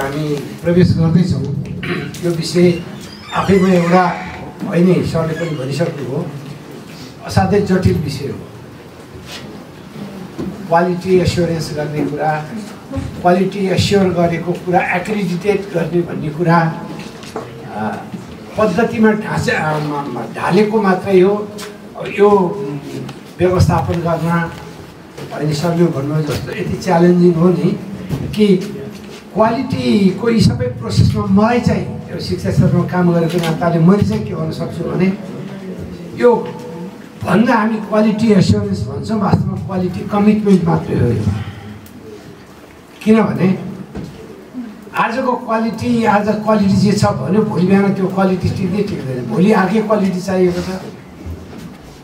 हामी प्रवेश गर्दैछौँ। यो विषय आफैमा एउटा होइन, सरले पनि भनिसक्नुभयो, असाध्यै जटिल विषय हो। क्वालिटी एस्योरेन्स गर्ने कुरा, क्वालिटी एस्योर गरेको कुरा एक्रिडिटेट गर्ने भन्ने कुरा पद्धतिमा ढालेको मात्रै हो। यो व्यवस्थापन गर्न अहिले सरले भन्नु जस्तो यति च्यालेन्जिङ हो नि कि क्वालिटीको यी सबै प्रोसेसमा मलाई चाहिँ यो शिक्षा क्षेत्रमा काम गरेको नाताले मैले चाहिँ के गर्न सक्छु भने यो भन्दा हामी क्वालिटी एस्योरेन्स भन्छौँ, वास्तवमा क्वालिटी कमिटमेन्ट मात्रै हो। किनभने आजको क्वालिटी जे छ भने भोलि बिहान त्यो क्वालिटी टिक्दै टिक्दैन। भोलि अर्कै क्वालिटी चाहिएको छ।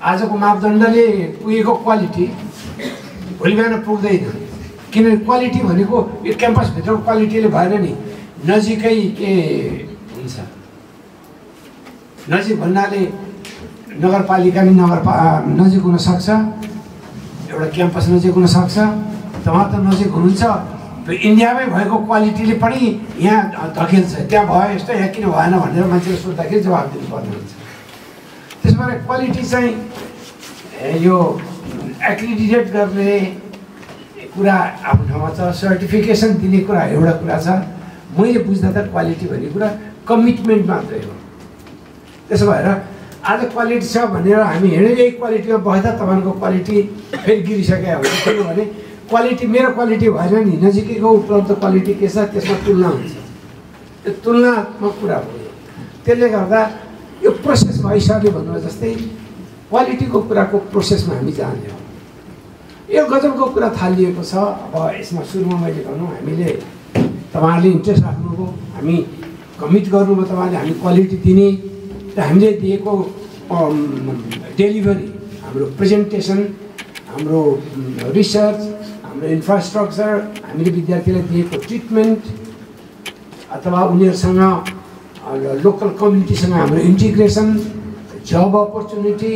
आजको मापदण्डले पुगेको क्वालिटी भोलि बिहान पुग्दैन। किनभने क्वालिटी भनेको यो क्याम्पसभित्रको क्वालिटीले भएन नि, नजिकै के हुन्छ। नजिक भन्नाले नगरपालिका नि नजिक हुनसक्छ, एउटा क्याम्पस नजिक हुनसक्छ। तपाईँ त नजिक हुनुहुन्छ, इन्डियामै भएको क्वालिटीले पनि यहाँ धकेल्छ। त्यहाँ भयो यस्तो, यहाँ किन भएन भनेर मान्छेले सोद्धाखेरि जवाब दिनुपर्ने हुन्छ। त्यसो भएर क्वालिटी चाहिँ यो एक्रिडिटेट गर्ने कुरा आफ्नो ठाउँमा छ, सर्टिफिकेसन दिने कुरा एउटा कुरा छ। मैले बुझ्दा त क्वालिटी भन्ने कुरा कमिटमेन्ट मात्रै हो। त्यसो भएर आज क्वालिटी छ भनेर हामी हिँडेर यही क्वालिटीमा बस्दा तपाईँको क्वालिटी फेरि गिरिसक्यो हुन्छ। किनभने क्वालिटी मेरो क्वालिटी भएन नि, नजिकैको उपलब्ध क्वालिटी के छ त्यसमा तुलना हुन्छ। त्यो तुलनात्मक कुरा हो। त्यसले गर्दा यो प्रोसेस भइसक्यो भन्नु जस्तै क्वालिटीको कुराको प्रोसेसमा हामी जान्छौँ। यो गजबको कुरा थालिएको छ। अब यसमा सुरुमा मैले भनौँ, हामीले तपाईँहरूले इन्ट्रेस्ट राख्नुभयो, हामी कमिट गर्नुभयो, तपाईँले हामी क्वालिटी दिने र हामीले दिएको डेलिभरी, हाम्रो प्रेजेन्टेसन, हाम्रो रिसर्च, हाम्रो इन्फ्रास्ट्रक्चर, हामीले विद्यार्थीलाई दिएको ट्रिटमेन्ट अथवा उनीहरूसँग लोकल कम्युनिटीसँग हाम्रो इन्टिग्रेसन, जब अपर्च्युनिटी,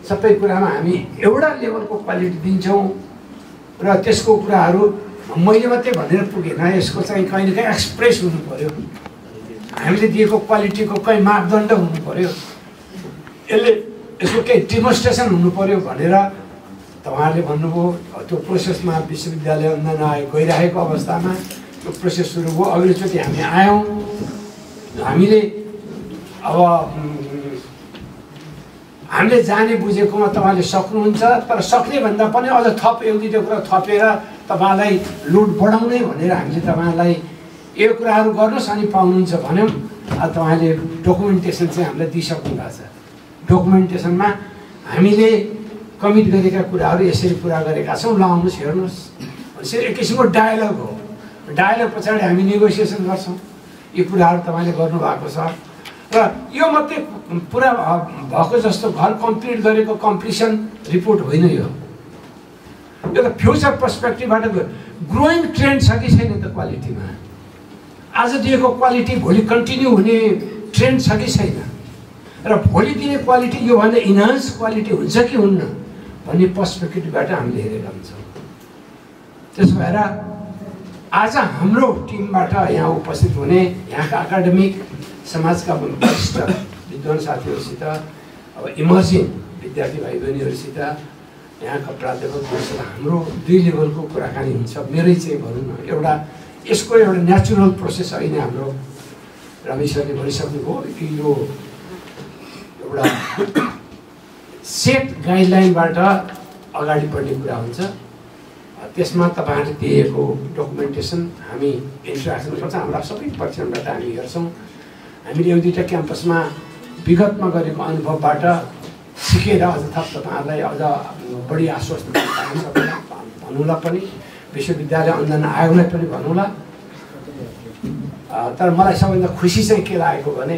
सबै कुरामा हामी एउटा लेभलको क्वालिटी दिन्छौँ। र त्यसको कुराहरू मैले मात्रै भनेर पुगेन, यसको चाहिँ कहीँ न कहीँ एक्सप्रेस हुनु पऱ्यो। हामीले दिएको क्वालिटीको कहीँ मापदण्ड हुनु पऱ्यो, यसको केही डेमोन्स्ट्रेसन हुनु पऱ्यो भनेर तपाईँहरूले भन्नुभयो। त्यो प्रोसेसमा विश्वविद्यालय अनुदान गइरहेको अवस्थामा त्यो प्रोसेस सुरु भयो। अघिल्लोचोटि हामी आयौँ, हामीले अब हामीले जाने बुझेकोमा तपाईँले सक्नुहुन्छ, तर सक्ने भन्दा पनि अझ थप एक दुईवटा कुरा थपेर तपाईँलाई लोड बढाउने भनेर हामीले तपाईँलाई यो कुराहरू गर्नुहोस् अनि पाउनुहुन्छ भन्यौँ। तपाईँले डकुमेन्टेसन चाहिँ हामीलाई दिइसक्नु भएको छ। डकुमेन्टेसनमा हामीले कमिट गरेका कुराहरू यसरी पुरा गरेका छौँ, ल आउनुहोस् हेर्नुहोस्। यसरी एक किसिमको डायलग हो। डायलग पछाडि हामी नेगोसिएसन गर्छौँ। यो कुराहरू तपाईँले गर्नुभएको छ र यो मात्रै पुरा भएको जस्तो घर कम्प्लिट गरेको कम्प्लिसन रिपोर्ट होइन। यो त फ्युचर पर्सपेक्टिभबाट ग्रोइङ ट्रेन्ड छ कि छैन त क्वालिटीमा। आज दिएको क्वालिटी भोलि कन्टिन्यू हुने ट्रेन्ड छ कि छैन, र भोलि दिने क्वालिटी योभन्दा इन्हान्स क्वालिटी हुन्छ कि हुन्न भन्ने पर्सपेक्टिभबाट हामीले हेरेका हुन्छौँ। त्यसो भएर आज हाम्रो टिमबाट यहाँ उपस्थित हुने यहाँका एकाडेमिक समाजका वरिष्ठ विद्वान साथीहरूसित, अब इमर्जिङ विद्यार्थी भाइ बहिनीहरूसित, यहाँका प्राध्यापकहरूसित हाम्रो दुई लेभलको कुराकानी हुन्छ। मेरै चाहिँ भनौँ न एउटा यसको एउटा नेचुरल प्रोसेस होइन। हाम्रो रवि सरले भनिसक्नुभयो कि यो एउटा सेट गाइडलाइनबाट अगाडि बढ्ने कुरा हुन्छ। त्यसमा तपाईँहरूले दिएको डकुमेन्टेसन हामी इन्ट्राक्सन गर्छ। हाम्रा सबै पक्षबाट हामी हेर्छौँ। हामीले एक दुईवटा क्याम्पसमा विगतमा गरेको अनुभवबाट सिकेर अझ थप तपाईँहरूलाई अझ बढी आश्वस्त भनौँला पनि, विश्वविद्यालय अनुदान आयोगलाई पनि भनौँला। तर मलाई सबैभन्दा खुसी चाहिँ के लागेको भने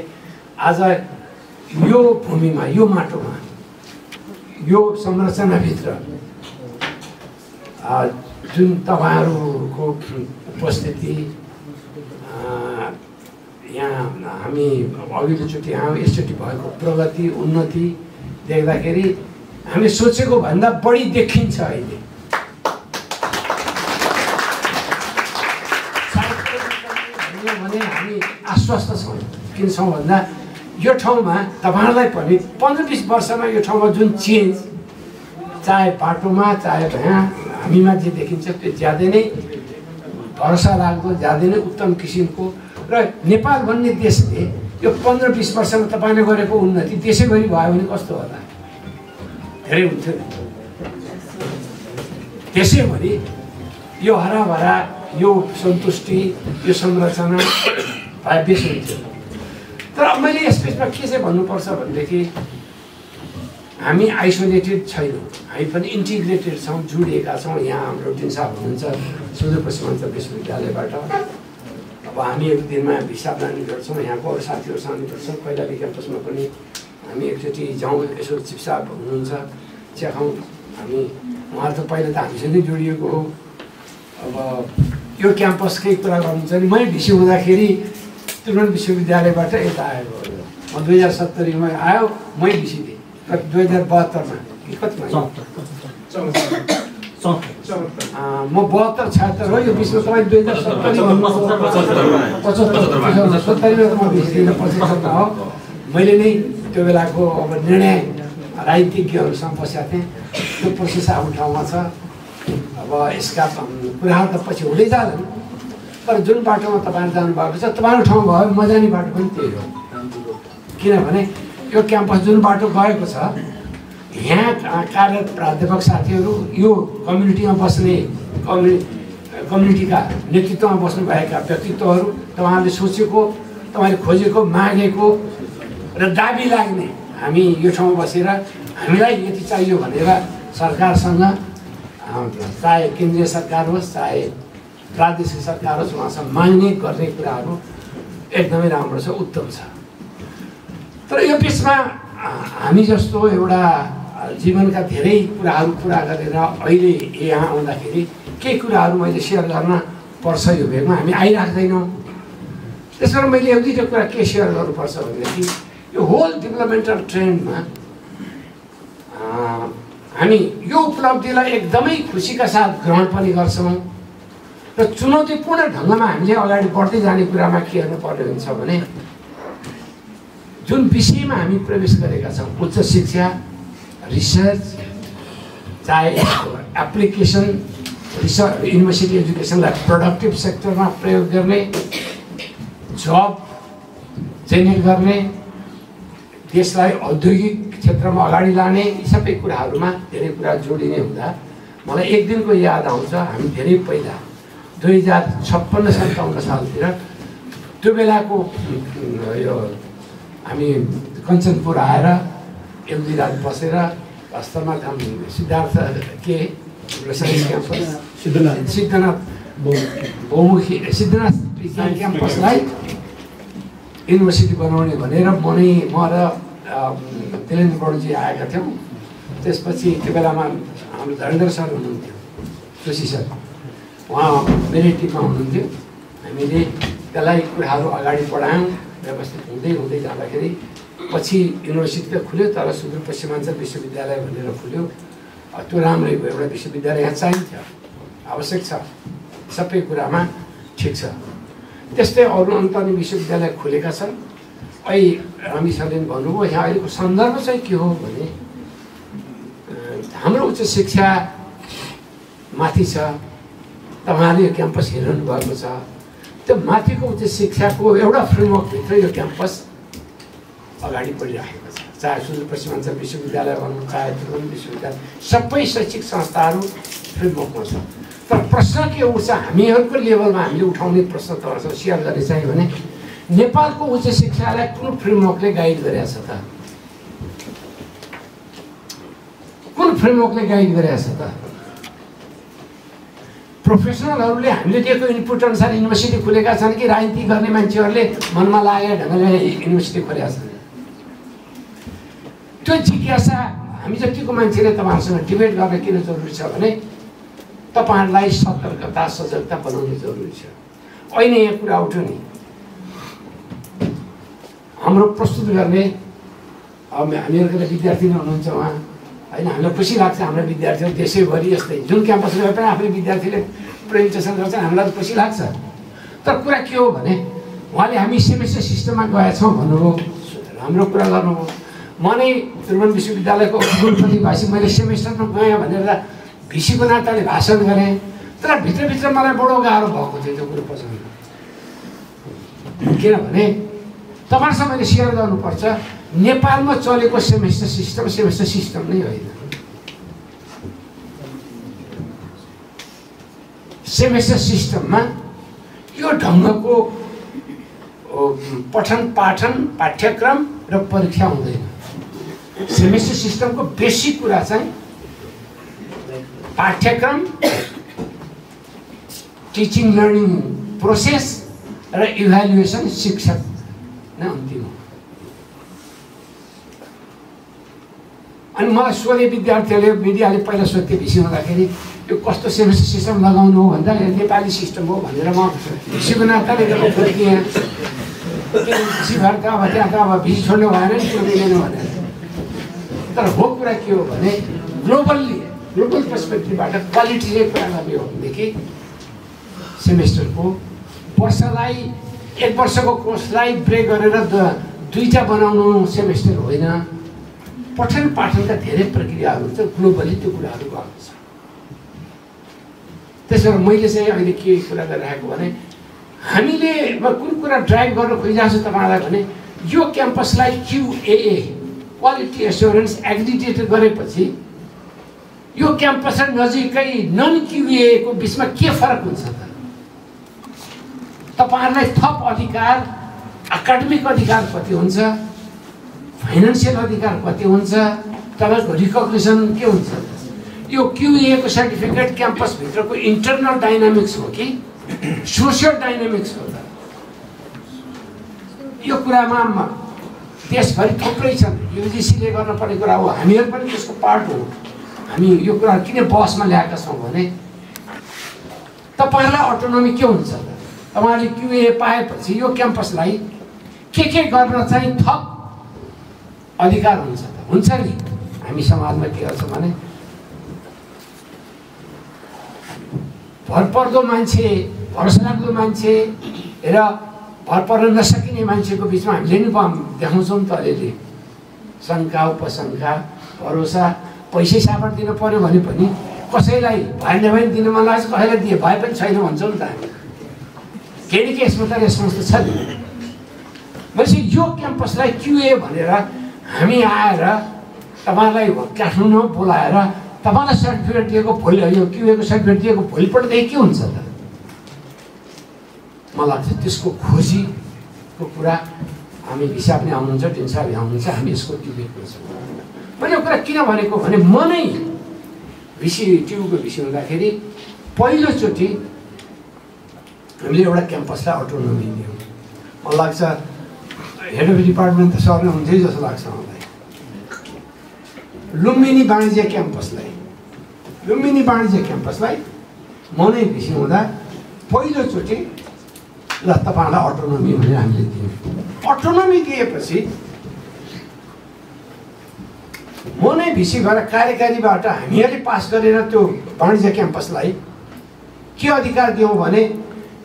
आज यो भूमिमा, यो माटोमा, यो संरचनाभित्र जुन तपाईँहरूको उपस्थिति, यहाँ हामी अघिल्लोचोटि आयौँ, यसचोटि भएको प्रगति उन्नति देख्दाखेरि हामीले सोचेको भन्दा बढी देखिन्छ। अहिले भने हामी आश्वस्त छौँ। किन छौँ भन्दा यो ठाउँमा तपाईँहरूलाई पनि 15-20 वर्षमा यो ठाउँमा जुन चेन्ज, चाहे बाटोमा चाहे हामीमा जे देखिन्छ त्यो ज्यादै नै भरोसा लाग्दो, ज्यादै नै उत्तम किसिमको। र नेपाल भन्ने देशले यो 15-20 वर्षमा तपाईँले गरेको उन्नति त्यसैगरी भयो भने कस्तो होला? धेरै हुन्थ्यो नि। त्यसैगरी यो हराभरा, यो सन्तुष्टि, यो संरचना भए बेस हुन्थ्यो। तर मैले यस बिचमा के चाहिँ भन्नुपर्छ भनेदेखि हामी आइसोलेटेड छैनौँ, हामी पनि इन्टिग्रेटेड छौँ, जोडिएका छौँ। यहाँ हाम्रो जुन साहब हुनुहुन्छ सुदूरपश्चिमाञ्चल विश्वविद्यालयबाट, अब हामी एक दिनमा हिसाब लाने गर्छौँ, यहाँको अरू साथीहरूसँग गर्छौँ। पहिलाको क्याम्पसमा पनि हामी एकचोटि जाउँ, यसो चिफ साहब हुनुहुन्छ, चिया खाउँ। हामी उहाँहरू त पहिला त हामीसँगै जोडिएको हो। अब यो क्याम्पसकै कुरा गर्नुहुन्छ भने मै भिसी हुँदाखेरि त्रिभुवन विश्वविद्यालयबाट यता आएको हो। म 2070मा आयो, मै भिसी थिएँ। 2072मा कि कतिमा? म 72-76 हो। यो बिचमा तपाईँ 2070मा 75 म भिसी दिन 75 हो। मैले नै त्यो बेलाको अब निर्णय राजनीतिज्ञहरूसँग बसेका थिएँ। त्यो प्रोसेस आफ्नो ठाउँमा छ। अब यसका कुराहरू त पछि हुँदै जाँदैन, तर जुन बाटोमा तपाईँहरू जानुभएको छ तपाईँको ठाउँ भयो, म जाने बाटो पनि त्यही हो। किनभने यो क्याम्पस जुन बाटो गएको छ, यहाँ कार्यरत प्राध्यापक साथीहरू, यो कम्युनिटीमा बस्ने कम्युनिटीका नेतृत्वमा बस्नुभएका व्यक्तित्वहरू, तपाईँहरूले सोचेको, तपाईँले खोजेको, मागेको र दाबी लाग्ने, हामी यो ठाउँमा बसेर हामीलाई यति चाहियो भनेर सरकारसँग, चाहे केन्द्रीय सरकार होस् चाहे प्रादेशिक सरकार होस्, उहाँसँग माग्ने गर्ने कुराहरू एकदमै राम्रो छ, उत्तम छ। तर यो बिचमा हामी जस्तो एउटा जीवनका धेरै कुराहरू पुरा गरेर अहिले यहाँ आउँदाखेरि केही कुराहरू मैले सेयर गर्न पर्छ यो भेगमा, हामी आइराख्दैनौँ। त्यसबाट मैले एक दुईवटा कुरा के सेयर गर्नुपर्छ भनेदेखि यो होल डेभलपमेन्टल ट्रेन्डमा हामी यो उपलब्धिलाई एकदमै खुसीका साथ ग्रहण पनि गर्छौँ र चुनौतीपूर्ण ढङ्गमा हामीले अगाडि बढ्दै जाने कुरामा के हेर्नुपर्ने हुन्छ भने जुन विषयमा हामी प्रवेश गरेका छौँ, उच्च शिक्षा, रिसर्च, चाहे एप्लिकेसन, रिसर्च युनिभर्सिटी एजुकेसनलाई प्रोडक्टिभ सेक्टरमा प्रयोग गर्ने, जब जेनेरेट गर्ने, देशलाई औद्योगिक क्षेत्रमा अगाडि लाने, यी सबै कुराहरूमा धेरै कुरा जोडिने हुँदा मलाई एक दिनको याद आउँछ। हामी धेरै पहिला 2056-57 सालतिर त्यो बेलाको यो हामी कञ्चनपुर आएर एक दुई रात बसेर वास्तवमा काम सिद्धार्थ के साइन्स क्याम्पस सिद्धनाथ बहुमुखी सिद्धनाथ क्याम्पसलाई युनिभर्सिटी बनाउने भनेर म र दिलेन्द्र बडुजी आएका थियौँ। त्यसपछि त्यो बेलामा हाम्रो धरेन्द्र सर हुनुहुन्थ्यो, जोशी सर, उहाँ मेरै टिममा हुनुहुन्थ्यो। हामीले त्यसलाई कुराहरू अगाडि बढायौँ, व्यवस्थित हुँदै जाँदाखेरि पछि युनिभर्सिटी त खुल्यो, तर सुदूरपश्चिमाञ्चल विश्वविद्यालय भनेर खुल्यो। त्यो राम्रै भयो, एउटा विश्वविद्यालय यहाँ चाहिन्छ, आवश्यक छ, सबै कुरामा ठिक छ। त्यस्तै अरू अन्तर्नी विश्वविद्यालय खुलेका छन्। अहिले रामी सरले भन्नुभयो, यहाँ अहिलेको सन्दर्भ चाहिँ के हो भने हाम्रो उच्च शिक्षा माथि छ। तपाईँहरूले यो क्याम्पस हेरिरहनु भएको छ, त्यो माथिको उच्च शिक्षाको एउटा फ्रेमवर्कभित्र यो क्याम्पस अगाडि बढिराखेको छ। चाहे सुदूरपश्चिमाञ्चल विश्वविद्यालय भनौँ, चाहे त्रिभुवन विश्वविद्यालय, सबै शैक्षिक संस्थाहरू फ्रेमवर्कमा छ। तर प्रश्न के उठ्छ, हामीहरूको लेभलमा हामीले उठाउने प्रश्न तपाईँहरूसँग सेयर गर्ने चाहिँ भने नेपालको उच्च शिक्षालाई कुन फ्रेमवर्कले गाइड गरेको छ त? कुन फ्रेमवर्कले गाइड गरेको छ त? प्रोफेसनलहरूले हामीले दिएको इनपुट अनुसार युनिभर्सिटी खुलेका छन् कि राजनीति गर्ने मान्छेहरूले मनमा लागेको ढङ्गले युनिभर्सिटी खोलेका छन्? त्यो जिज्ञासा हामी जतिको मान्छेले तपाईँहरूसँग डिबेट गर्न किन जरुरी छ भने तपाईँहरूलाई सतर्कता सजगता बनाउनु जरुरी छ। अहिले यहाँ कुरा उठ्यो नि, हाम्रो प्रस्तुत गर्ने हामीहरूको विद्यार्थी नै हुनुहुन्छ उहाँ होइन, हामीलाई खुसी लाग्छ हाम्रा विद्यार्थीहरू देशैभरि यस्तै जुन क्याम्पस गए पनि आफूले विद्यार्थीले प्रेजेन्टेसन गर्छन्, हामीलाई त खुसी लाग्छ। तर कुरा के हो भने उहाँले हामी सेमेस्टर सिस्टममा गएछौँ भन्नुभयो, राम्रो कुरा गर्नुभयो। म नै त्रिभुवन विश्वविद्यालयको कुलपति भएपछि मैले सेमेस्टरमा गएँ भनेर भिसीको नाताले भाषण गरेँ, तर भित्रभित्र मलाई बडो गाह्रो भएको थियो त्यो कुरो पछाडि। किनभने तपाईँसँग मैले सेयर गर्नुपर्छ, नेपालमा चलेको सेमेस्टर सिस्टम नै होइन। सेमेस्टर सिस्टममा यो ढङ्गको पठन पाठन पाठ्यक्रम र परीक्षा हुँदैन। सेमेस्टर सिस्टमको बेसिक कुरा चाहिँ पाठ्यक्रम, टिचिङ लर्निङ प्रोसेस र इभ्यालुएसन शिक्षक नै अन्तिम हो। अनि मलाई सोधे विद्यार्थीहरूले, मिडियाले पहिला सोध्थे भिसी हुँदाखेरि यो कस्तो सेमेस्टर सिस्टम लगाउनु हो भन्दा नेपाली सिस्टम हो भनेर म भिसीको नाताले फर्किएँ। भिसी भएर त अब त्यहाँ त अब भिसी छोड्नु भएन नि, त्यो मिलेन भनेर। तर हो कुरा के हो भने ग्लोबल पर्सपेक्टिभबाट क्वालिटी चाहिँ कुरा गर्ने हो भनेदेखि सेमेस्टरको वर्षलाई 1 वर्षको कोर्सलाई ब्रेक गरेर दुईटा बनाउनु सेमेस्टर होइन। पठन पाठनका धेरै प्रक्रियाहरू छ, ग्लोबली त्यो कुराहरू गर्नु छ। त्यसो भएर मैले चाहिँ अहिले के कुरा गरिरहेको भने हामीले कुन कुरा ड्राइभ गर्न खोजिरहेको छु तपाईँलाई भने यो क्याम्पसलाई QAA क्वालिटी एस्योरेन्स एक्रिडिटेट गरेपछि यो क्याम्पस र नजिकै नन QAA को बिचमा के फरक हुन्छ त? तपाईँहरूलाई थप अधिकार, एकाडेमिक अधिकार कति हुन्छ, फाइनेन्सियल अधिकार कति हुन्छ, तपाईँको रिकग्निसन के हुन्छ? यो QAA को सर्टिफिकेट क्याम्पसभित्रको इन्टरनल डाइनामिक्स हो कि सोसियल डाइनामिक्स हो त? यो कुरामा देशभरि थुप्रै छन्, UGC ले गर्नुपर्ने कुरा हो, हामीहरू पनि त्यसको पार्ट हो। हामी यो कुरा किन बसमा ल्याएका छौँ भने तपाईँहरूलाई अटोनोमी के हुन्छ त? तपाईँहरूले QAA पाएपछि यो क्याम्पसलाई के गर्न चाहिँ थप अधिकार हुन्छ त? हुन्छ नि। हामी समाजमा के गर्छ भने भरपर्दो मान्छे, भरोसालाग्दो मान्छे र भर पर्न नसकिने मान्छेको बिचमा हामीले नि देखाउँछौँ त अलिअलि शङ्का उपशङ्का भरोसा। पैसै सापट दिन पर्यो भने पनि कसैलाई भएन भने दिन मन लाग्छ, कसैलाई दिए भए पनि छैन भन्छौँ नि त हामी। केही न केही यसमा त रेस्पोन्स त छ नि। भनेपछि यो क्याम्पसलाई QAA भनेर हामी आएर तपाईँलाई काठमाडौँमा बोलाएर तपाईँलाई सर्टिफिकेट दिएको भोलि यो QAA को सर्टिफिकेट दिएको भोलिपल्टदेखि के हुन्छ त? मलाई लाग्छ त्यसको खोजीको कुरा हामी भिसा पनि आउनुहुन्छ, टिन्सा पनि आउनुहुन्छ, हामी यसको QAA खोज्छौँ। मैले यो कुरा किन भनेको भने म नै TUको भिसी हुँदाखेरि पहिलोचोटि हामीले एउटा क्याम्पसलाई अटोनोमी दियौँ। मलाई लाग्छ हेड अफ डिपार्टमेन्ट त सर नै हुन्थ्यो जस्तो लाग्छ मलाई। लुम्बिनी वाणिज्य क्याम्पसलाई म नै भिसी हुँदा पहिलोचोटि ल तपाईँहरूलाई अटोनोमी भनेर हामीले दियौँ। अटोनोमी दिएपछि म नै भिसी भएर कार्यकारीबाट हामीहरूले पास गरेर त्यो वाणिज्य क्याम्पसलाई के अधिकार दियौँ भने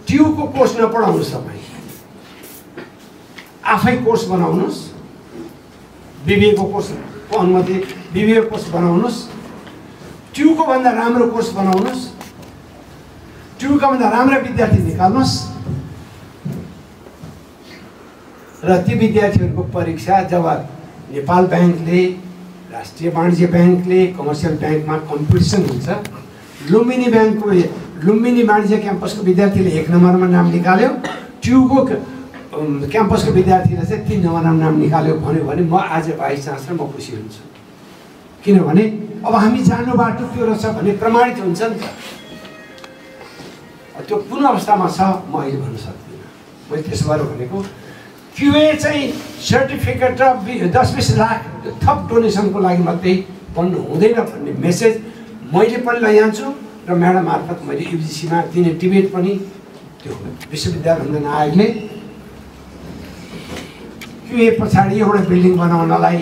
TUको कोर्स नपढाउनुहोस्, तपाईँ आफै कोर्स बनाउनुहोस्, BBA को कोर्सको अनुमति BBA कोर्स बनाउनुहोस्, TUको भन्दा राम्रो कोर्स बनाउनुहोस्, TUको भन्दा राम्रा विद्यार्थी निकाल्नुहोस् र ती विद्यार्थीहरूको परीक्षा जब नेपाल ब्याङ्कले, राष्ट्रिय वाणिज्य ब्याङ्कले, कमर्सियल ब्याङ्कमा कम्पिटिसन हुन्छ, लुम्बिनी वाणिज्य क्याम्पसको विद्यार्थीले 1 नम्बरमा नाम निकाल्यो, TUको क्याम्पसको विद्यार्थीले चाहिँ 3 नम्बरमा नाम निकाल्यो भन्यो भने म आज भाइस चान्सलर म खुसी हुन्छु। किनभने अब हामी जानु बाटो त्यो रहेछ भने प्रमाणित हुन्छ नि त। त्यो कुन अवस्थामा छ म अहिले भन्न सक्दिनँ। मैले त्यसो भएर भनेको QAA चाहिँ सर्टिफिकेट र 10-20 लाख थप डोनेसनको लागि मात्रै बन्नु हुँदैन भन्ने मेसेज मैले पनि लैजान्छु र म्याडम मार्फत मैले UGCमा दिने डिबेट पनि त्यो विश्वविद्यालय अनुदान आयोगले QAA पछाडि एउटा बिल्डिङ बनाउनलाई,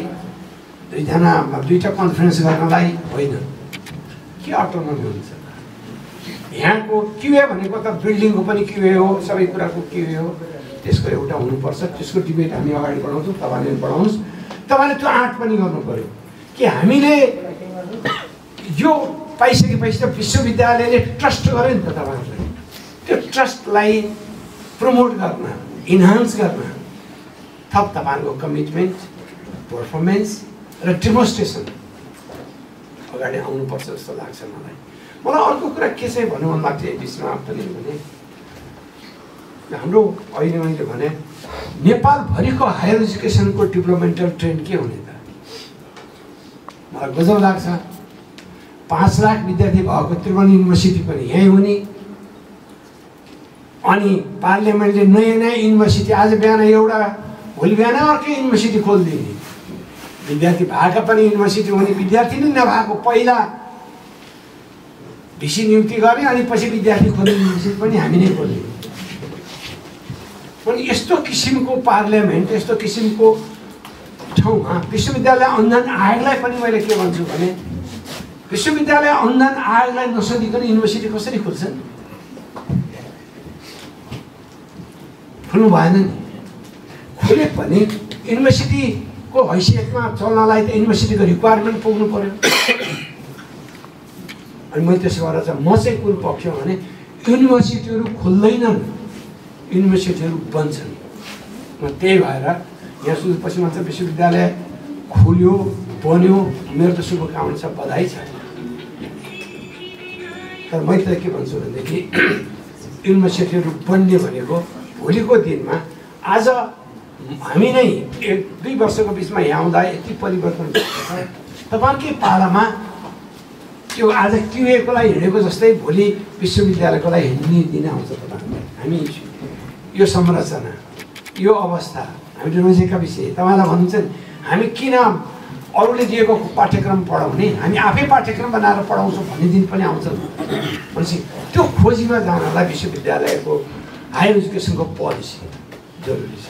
दुईटा कन्फरेन्स गर्नलाई होइन, के अटोनोमी हुन्छ? यहाँको QAA भनेको त बिल्डिङको पनि QAA हो, सबै कुराको QAA हो। त्यसको एउटा हुनुपर्छ। त्यसको डिबेट हामी अगाडि बढाउँछौँ, तपाईँले बढाउनुहोस्। तपाईँले त्यो आँट पनि गर्नु पऱ्यो कि हामीले यो पाइसकेपछि त विश्वविद्यालयले ट्रस्ट गर्यो नि त तपाईँहरूलाई। त्यो ट्रस्टलाई प्रमोट गर्न, इन्हान्स गर्न थप तपाईँहरूको कमिटमेन्ट, पर्फर्मेन्स र डेमोन्स्ट्रेसन अगाडि आउनुपर्छ जस्तो लाग्छ मलाई। मलाई अर्को कुरा के चाहिँ भन्नु मन लाग्छ यो बिचमा पनि भने हाम्रो अहिले मैले भने नेपालभरिको हायर एजुकेसनको डेभलपमेन्टल ट्रेन्ड के हुने त? मलाई गजब लाग्छ। 5 लाख विद्यार्थी भएको त्रिभुवन युनिभर्सिटी पनि यहीँ हुने, अनि पार्लियामेन्टले नयाँ नयाँ युनिभर्सिटी आज बिहान एउटा, भोलि बिहान अर्कै युनिभर्सिटी खोलिदिने, विद्यार्थी भएका पनि युनिभर्सिटी हुने, विद्यार्थी नै नभएको पहिला भिसी नियुक्ति गर्ने अनि पछि विद्यार्थी खोल्ने युनिभर्सिटी पनि हामी नै खोल्ने। अनि यस्तो किसिमको पार्लियामेन्ट, यस्तो किसिमको ठाउँमा विश्वविद्यालय अनुदान आयोगलाई पनि मैले के भन्छु भने विश्वविद्यालय अनुदान आयोगलाई नसोधिकन युनिभर्सिटी कसरी खोल्छन्? खोल्नु भएन नि। खोले पनि युनिभर्सिटीको हैसियतमा चल्नलाई त युनिभर्सिटीको रिक्वायरमेन्ट पुग्नु पर्यो। अनि मैले त्यसो गरेर चाहिँ म चाहिँ कुन पक्ष भने युनिभर्सिटीहरू खोल्दैनन्, युनिभर्सिटीहरू बन्छन्। म त्यही भएर यहाँ सुदूरपश्चिम अञ्चल विश्वविद्यालय खुल्यो, बन्यो, मेरो त शुभकामना छ, बधाई छ। तर मैले त के भन्छु भनेदेखि युनिभर्सिटीहरू बन्ने भनेको भोलिको दिनमा आज हामी नै 1-2 वर्षको बिचमा यहाँ आउँदा यति परिवर्तन भएको छ। तपाईँकै पालामा त्यो आज क्युएको लागि हिँडेको जस्तै भोलि विश्वविद्यालयको लागि हिँड्ने दिन आउँछ तपाईँहरूलाई। हामी यो संरचना, यो अवस्था हामीले रोजेका विषय तपाईँलाई भन्नुहुन्छ नि, हामी किन अरूले दिएको पाठ्यक्रम पढाउने, हामी आफै पाठ्यक्रम बनाएर पढाउँछौँ भन्ने दिन पनि आउँछ भनेपछि त्यो खोजीमा जानलाई विश्वविद्यालयको हायर एजुकेसनको पोलिसी जरुरी छ।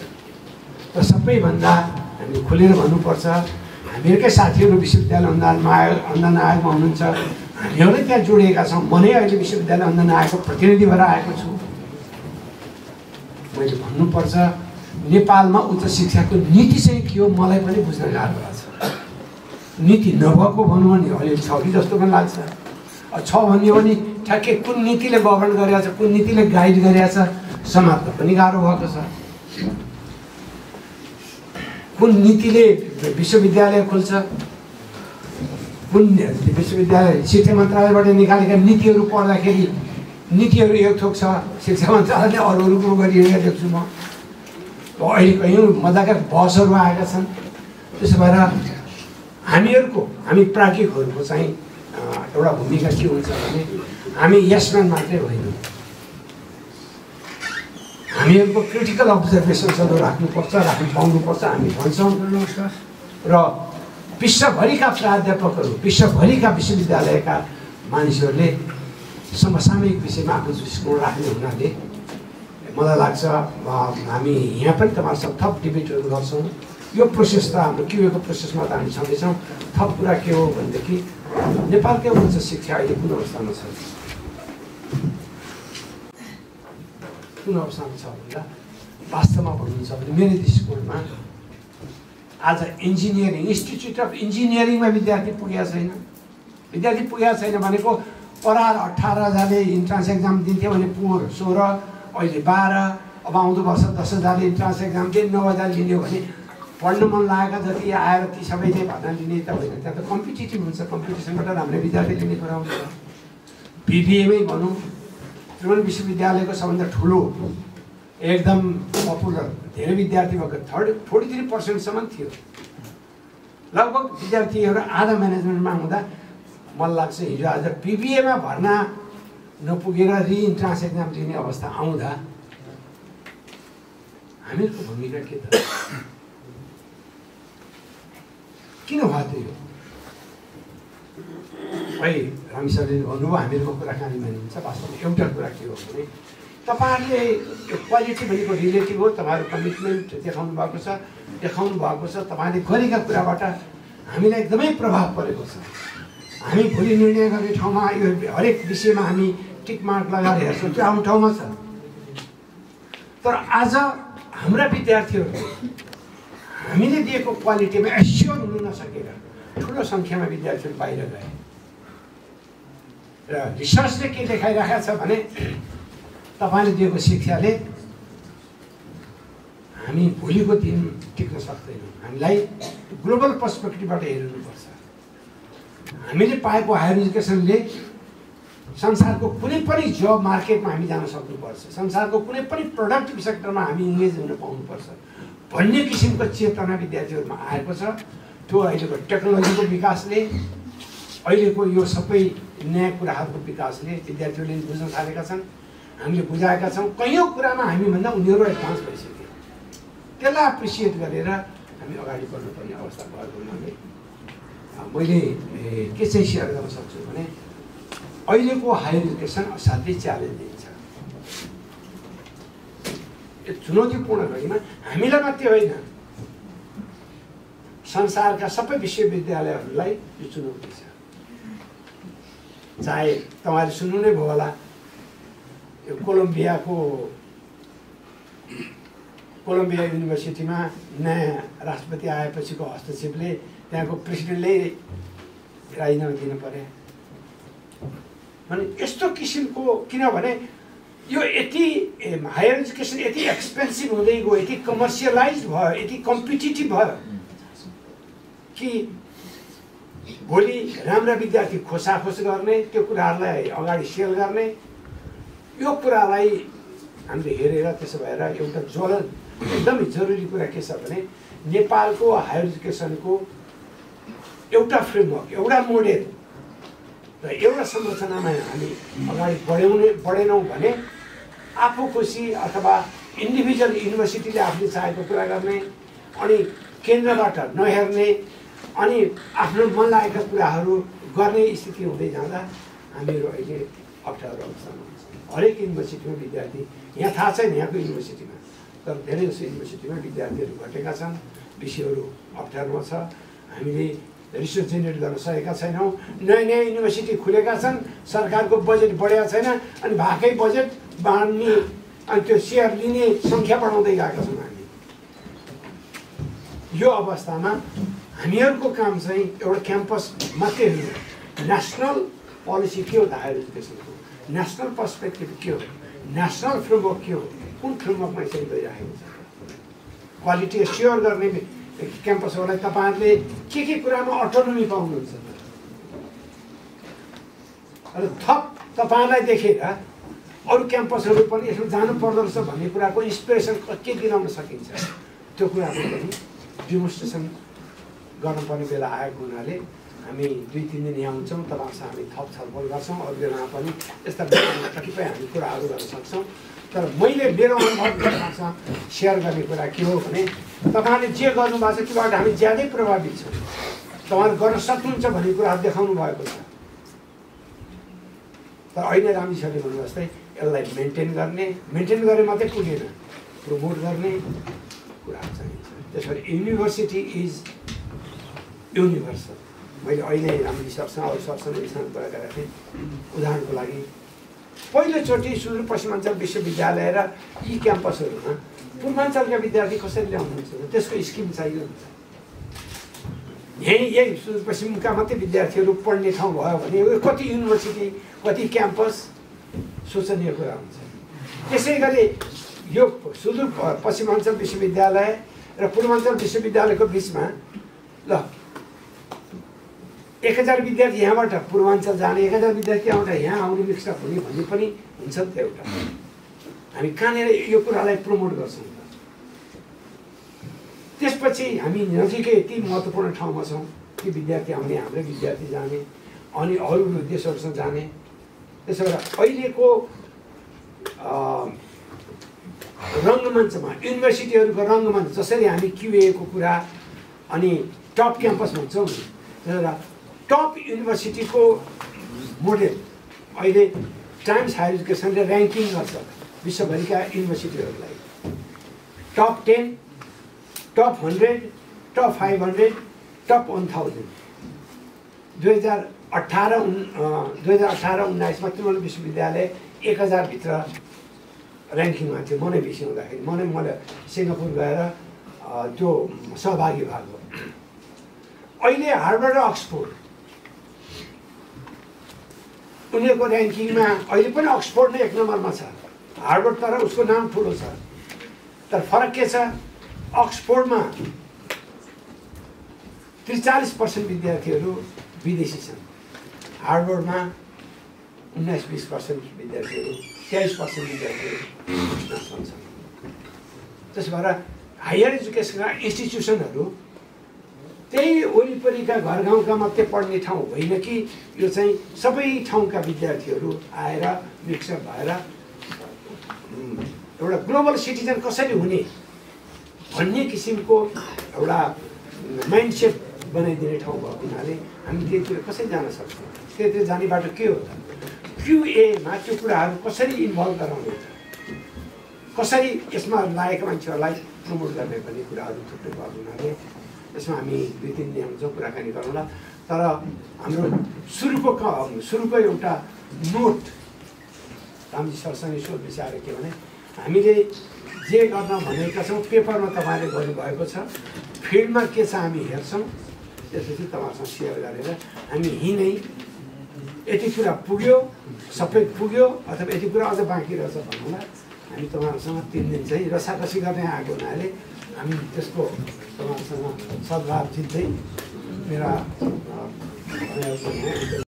र सबैभन्दा हामी खुलेर भन्नुपर्छ, हामीहरूकै साथीहरू विश्वविद्यालय अनुदान आयोगमा हुनुहुन्छ, हामीहरू त्यहाँ जोडिएका छौँ। म नै अहिले विश्वविद्यालय अनुदान आयोगको प्रतिनिधि भएर आएको छु। मैले भन्नुपर्छ नेपालमा उच्च शिक्षाको नीति चाहिँ के हो मलाई पनि बुझ्न गाह्रो भएको छ। नीति नभएको भनौँ भने अहिले छ कि जस्तो पनि लाग्छ। छ भन्यो भने ठ्याक्कै कुन नीतिले गभर्न गरेको छ, कुन नीतिले गाइड गरेको छ समात्न पनि गाह्रो भएको छ। कुन नीतिले विश्वविद्यालय खोल्छ, कुन विश्वविद्यालय शिक्षा मन्त्रालयबाट निकालेका नीतिहरू पढ्दाखेरि नीतिहरू एक थोक छ, शिक्षा मन्त्रालयले अरू कुरो गरिरहेको देख्छु म। अहिले कयौँ मजाका बसहरू आएका छन्। त्यसो भएर हामी प्राज्ञिकहरूको चाहिँ एउटा भूमिका के हुन्छ भने हामी यसम्यान मात्रै होइनौँ, हामीहरूको क्रिटिकल अब्जर्भेसन्सहरू राख्नुपर्छ, राख्नु पाउनुपर्छ हामी भन्छौँ। र विश्वभरिका प्राध्यापकहरू, विश्वभरिका विश्वविद्यालयका मानिसहरूले समसामयिक विषयमा आफ्नो दृष्टिकोण राख्ने हुनाले मलाई लाग्छ हामी यहाँ पनि तपाईँहरूसँग थप डिबेटहरू गर्छौँ। यो प्रोसेस त हाम्रो क्युएको प्रोसेसमा त हामी छँदैछौँ। थप कुरा के हो भनेदेखि नेपालकै उच्च शिक्षा अहिले कुन अवस्थामा छ? कुन अवस्थामा छ भन्दा वास्तवमा भन्नुहुन्छ भने मेरो दृष्टिकोणमा आज इन्जिनियरिङ, इन्स्टिच्युट अफ इन्जिनियरिङमा विद्यार्थी पुगेको छैन। विद्यार्थी पुगेको छैन भनेको परार 18,000ले इन्ट्रान्स एक्जाम दिन्थ्यो भने पोहोर 16, अहिले 12, अब आउँदो वर्ष 10,000ले इन्ट्रान्स एक्जाम दिए 9,000 लिने भने पढ्न मन लागेका जति आएर ती सबैले भर्ना लिने त होइन। त्यहाँ त कम्पिटिटिभ हुन्छ, कम्पिटिसनबाट राम्रो विद्यार्थी लिने कुरा हुन्छ। बिबिएमै भनौँ, त्रिभुवन विश्वविद्यालयको सबभन्दा ठुलो एकदम पपुलर धेरै विद्यार्थी भएको 43% थियो। लगभग विद्यार्थीहरू आधा म्यानेजमेन्टमा हुँदा मलाई लाग्छ हिजो आज बिबिएमा भर्ना नपुगेर रिइन्ट्रान्स एक्जाम दिने अवस्था आउँदा हामीहरूको भूमिका के त? किन भयो त यो? भाइ रामी सरले भन्नुभयो हामीहरूको कुराकानीमा हुन्छ। वास्तवमा एउटा कुरा के हो भने तपाईँहरूले यो क्वालिटी भनेको रिलेटिभ हो, तपाईँहरू कमिटमेन्ट देखाउनु भएको छ, तपाईँले गरेका कुराबाट हामीलाई एकदमै प्रभाव परेको छ। हामी भोलि निर्णय गर्ने ठाउँमा यो हरेक विषयमा हामी टिक मार्क लगाएर हेर्छौँ, त्यो आफ्नो ठाउँमा छ। तर आज हाम्रा विद्यार्थीहरू हामीले दिएको क्वालिटीमा एस्योर हुन नसकेर ठुलो सङ्ख्यामा विद्यार्थीहरू बाहिर गए र रिसर्चले के देखाइरहेको छ भने तपाईँले दिएको शिक्षाले हामी भोलिको दिन टिक्न सक्दैनौँ। हामीलाई ग्लोबल पर्सपेक्टिभबाट हेर्नुपर्छ। हामीले पाएको हायर एजुकेसनले संसारको कुनै पनि जब मार्केटमा हामी जान सक्नुपर्छ, संसारको कुनै पनि प्रोडक्टिभ सेक्टरमा हामी इङ्गेज हुन पाउनुपर्छ भन्ने किसिमको चेतना विद्यार्थीहरूमा आएको छ। त्यो अहिलेको टेक्नोलोजीको विकासले, अहिलेको यो सबै नयाँ कुराहरूको विकासले विद्यार्थीहरूले बुझ्न थालेका छन्। हामीले बुझाएका छौँ कैयौँ कुरामा हामीभन्दा उनीहरू एडभान्स भइसक्यो। त्यसलाई एप्रिसिएट गरेर हामी अगाडि बढ्नुपर्ने अवस्था भएको हुनाले मैले के चाहिँ सेयर गर्न सक्छु भने अहिलेको हायर एजुकेसन असाध्यै च्यालेन्जिङ छ। यो चुनौतीपूर्ण घडीमा हामीलाई मात्रै होइन, संसारका सबै विश्वविद्यालयहरूलाई यो चुनौती छ। चाहे तपाईँले सुन्नु नै भयो होला, यो कोलम्बिया युनिभर्सिटीमा नयाँ राष्ट्रपति आएपछिको हस्तक्षेपले त्यहाँको प्रेसिडेन्टले राजीनामा दिनु पर्यो। भने यस्तो किसिमको, किनभने यो यति हायर एजुकेसन यति एक्सपेन्सिभ हुँदै गयो, यति कमर्सियलाइज भयो, यति कम्पिटिटिभ भयो कि भोलि राम्रा विद्यार्थी खोसाखोस गर्ने, त्यो कुराहरूलाई अगाडि सेल गर्ने, यो कुरालाई हामीले हेरेर त्यसो भएर एउटा ज्वलन एकदमै जरुरी कुरा के छ भने नेपालको हायर एजुकेसनको एउटा फ्रेमवर्क, एउटा मोडेल र एउटा संरचनामा हामी अगाडि बढेनौँ भने आफू खुसी अथवा इन्डिभिजुअल युनिभर्सिटीले आफूले चाहेको कुरा गर्ने अनि केन्द्रबाट नहेर्ने अनि आफ्नो मन लागेका कुराहरू गर्ने स्थिति हुँदै जाँदा हामीहरू अहिले अप्ठ्यारो अवस्थामा हुन्छ। हरेक युनिभर्सिटीमा विद्यार्थी, यहाँ थाहा छैन यहाँको युनिभर्सिटीमा, तर धेरै जसो युनिभर्सिटीमा विद्यार्थीहरू घटेका छन्, विषयहरू अप्ठ्यारोमा छ। हामीले रिसोर्स जेनेरेट गर्न सकेका छैनौँ। नयाँ नयाँ युनिभर्सिटी खुलेका छन्, सरकारको बजेट बढेको छैन, अनि भएकै बजेट बाँड्ने अनि त्यो सेयर लिने सङ्ख्या बढाउँदै गएका छौँ हामी। यो अवस्थामा हामीहरूको काम चाहिँ एउटा क्याम्पस मात्रै होइन, नेसनल पोलिसी के हो त हायर एजुकेसनको, नेसनल पर्सपेक्टिभ के हो, नेसनल फ्रेमवर्क के हो, कुन फ्रेमवर्कमा यसरी गइरहेको छ, क्वालिटी एस्योर गर्ने क्याम्पसहरूलाई तपाईँहरूले के कुरामा अटोनोमी पाउनुहुन्छ र थप तपाईँलाई देखेर अरू क्याम्पसहरू पनि यसमा जानु पर्दो रहेछ भन्ने कुराको इन्सपिरेसन के दिलाउन सकिन्छ, त्यो कुराहरू पनि डेमोन्स्ट्रेसन गर्नुपर्ने बेला आएको हुनाले हामी 2-3 दिन यहाँ हुन्छौँ। तपाईँसँग हामी थप छलफल गर्छौँ, अरू बेलामा पनि यस्ता कतिपय हामी कुराहरू गर्न सक्छौँ। तर मैले मेरो अनुभव तपाईँसँग सेयर गर्ने कुरा के हो भने तपाईँले जे गर्नुभएको छ त्योबाट हामी ज्यादै प्रभावित छौँ। तपाईँहरू गर्न सक्नुहुन्छ भन्ने कुराहरू देखाउनु भएको छ। तर अहिले रामी सरले भन्नु जस्तै यसलाई मेन्टेन गरे मात्रै पुगेन, प्रमोट गर्ने कुराहरू चाहिन्छ। त्यसरी युनिभर्सिटी इज युनिभर्सल। मैले अहिले रामजी सरसँग अरू सरसँग यससँग कुरा गरेको थिएँ। उदाहरणको लागि पहिलोचोटि सुदूरपश्चिमाञ्चल विश्वविद्यालय र यी क्याम्पसहरूमा पूर्वाञ्चलका विद्यार्थी कसरी ल्याउनुहुन्छ, त्यसको स्किम चाहियो हुन्छ। यही सुदूरपश्चिमका मात्रै विद्यार्थीहरू पढ्ने ठाउँ भयो भने यो कति युनिभर्सिटी, कति क्याम्पस सोचनीय कुरा हुन्छ। त्यसै गरी यो सुदूरपश्चिमाञ्चल विश्वविद्यालय र पूर्वाञ्चल विश्वविद्यालयको बिचमा ल 1000 विद्यार्थी यहाँबाट पूर्वाञ्चल जाने, 1000 विद्यार्थी यहाँबाट यहाँ आउने मिक्सअप हुने भन्ने पनि हुन्छ नि त। एउटा हामी कहाँनिर यो कुरालाई प्रमोट गर्छौँ त। त्यसपछि हामी नजिकै यति महत्त्वपूर्ण ठाउँमा छौँ कि विद्यार्थी आउने, हाम्रै विद्यार्थी जाने अनि अरू देशहरूसँग जाने। त्यसो भएर अहिलेको रङ्गमञ्चमा युनिभर्सिटीहरूको रङ्गमञ्च जसरी हामी क्युएको कुरा अनि टप क्याम्पस भन्छौँ, टप युनिभर्सिटीको मोडेल अहिले टाइम्स हायर एजुकेसनले ऱ्याङ्किङ गर्छ विश्वभरिका युनिभर्सिटीहरूलाई। Top 10, top 100, top 500, top 1000। 2018-19मा त्रिभुवन विश्वविद्यालय 1000 भित्र ऱ्याङ्किङमा थियो म नै बेसी हुँदाखेरि मैले सिङ्गापुर गएर त्यो सहभागी भएको। अहिले हार्वर्ड र अक्सफोर्ड उनीहरूको ऱ्याङ्किङमा अहिले पनि अक्सफोर्ड नै 1 नम्बरमा छ। हार्वर्ड तर उसको नाम ठुलो छ, तर फरक के छ, अक्सफोर्डमा 43% विद्यार्थीहरू विदेशी छन्, हार्वर्डमा 19-20% विद्यार्थीहरू 23% विद्यार्थीहरू नेसनल छन्। त्यसो भएर हायर एजुकेसनका इन्स्टिट्युसनहरू त्यही वरिपरिका घर गाउँका मात्रै पढ्ने ठाउँ होइन कि यो चाहिँ सबै ठाउँका विद्यार्थीहरू आएर मिक्सअप भएर एउटा ग्लोबल सिटिजन कसरी हुने भन्ने किसिमको एउटा माइन्डसेट बनाइदिने ठाउँ भएको हुनाले हामी त्यतिर कसरी जान सक्छौँ? त्यतिर जाने बाटो के हो त? क्युएमा त्यो कुराहरू कसरी इन्भल्भ गराउने त, कसरी यसमा लागेका मान्छेहरूलाई प्रमोट गर्ने भन्ने कुराहरू थुप्रै भएको हुनाले यसमा हामी 2-3 दिन जो कुराकानी गरौँला। तर हाम्रो सुरुको एउटा नोट रामजी सरसँग सोध विचार के भने हामीले जे गर्न भनेका छौँ पेपरमा तपाईँले गर्नुभएको छ, फिल्डमा के छ हामी हेर्छौँ, त्यसपछि तपाईँहरूसँग सेयर गरेर हामी हिँडै यति कुरा पुग्यो सबै पुग्यो अथवा यति कुरा अझ बाँकी रहेछ भन्नुलाई हामी तपाईँहरूसँग 3 दिन चाहिँ रसाकसी गर्ने आएको हुनाले हामी त्यसको तपाईँहरूसँग सद्भाव जित्दै मेरा